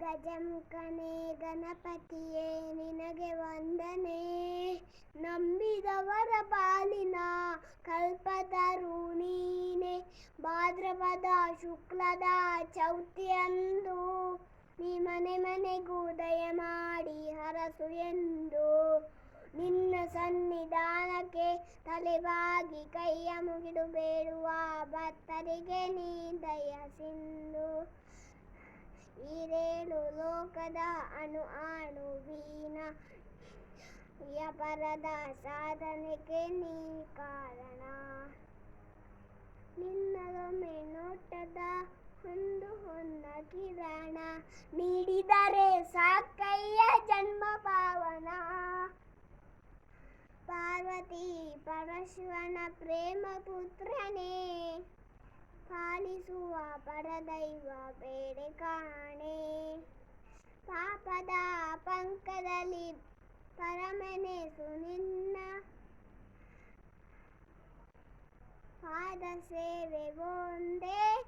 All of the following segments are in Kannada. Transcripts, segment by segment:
ಗಜಮುಖನೇ ಗಣಪತಿಯೇ ನಿನಗೆ ವಂದನೆ. ನಂಬಿದವರ ಪಾಲಿನ ಕಲ್ಪತರು ನೀನೆ. ಭಾದ್ರಪದ ಶುಕ್ಲದ ಚೌತಿಯಂದು ನೀ ಮನೆ ಮನೆಗೂ ದಯ ಮಾಡಿ ಹರಸು ಎಂದು. ನಿನ್ನ ಸನ್ನಿಧಾನಕ್ಕೆ ತಲೆಬಾಗಿ ಕೈಯ ಮುಗಿದು ಬೇಡುವ ಭಕ್ತರಿಗೆ ನೀ ದಯ ಸಿಂಧು. ಈರೇಳು ಲೋಕದ ಅಣು ಅಣುವಿನ ವ್ಯಾಪಾರದ ಸಾಧನೆಗೆ ನೀ ಕಾರಣ. ನಿನ್ನದೊಮ್ಮೆ ನೋಟದ ಒಂದು ಹೊನ್ನ ಕಿರಣ ನೀಡಿದರೆ ಸಾಕಯ್ಯ ಜನ್ಮ ಪಾವನ. ಪಾರ್ವತಿ ಪರಶಿವನ ಪ್ರೇಮ ಪುತ್ರನೇ ಪಾಲಿಸುವ ಪರದೈವ ಬೇಡೆ ಕಾಣೆ. ಪಾಪದ ಪಂಕದಲ್ಲಿ ಪರಮನೆಸು ನಿನ್ನ ಪಾದ ಸೇವೆ ಒಂದೇ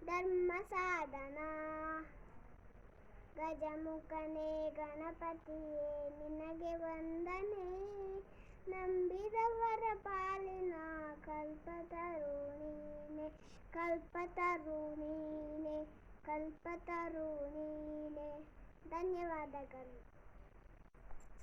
ಧರ್ಮ ಸಾಧನ. ಗಜಮುಖನೇ ಗಣಪತಿಯೇ ನಿನಗೆ ವಂದನೆ. ನಂಬಿದವರ ಪಾಲಿನ ಕಲ್ಪತರು ನೀನೆ. ಕಲ್ಪತರು ನೀನೆ, ಕಲ್ಪತರು ನೀನೆ. ಧನ್ಯವಾದಗಳು.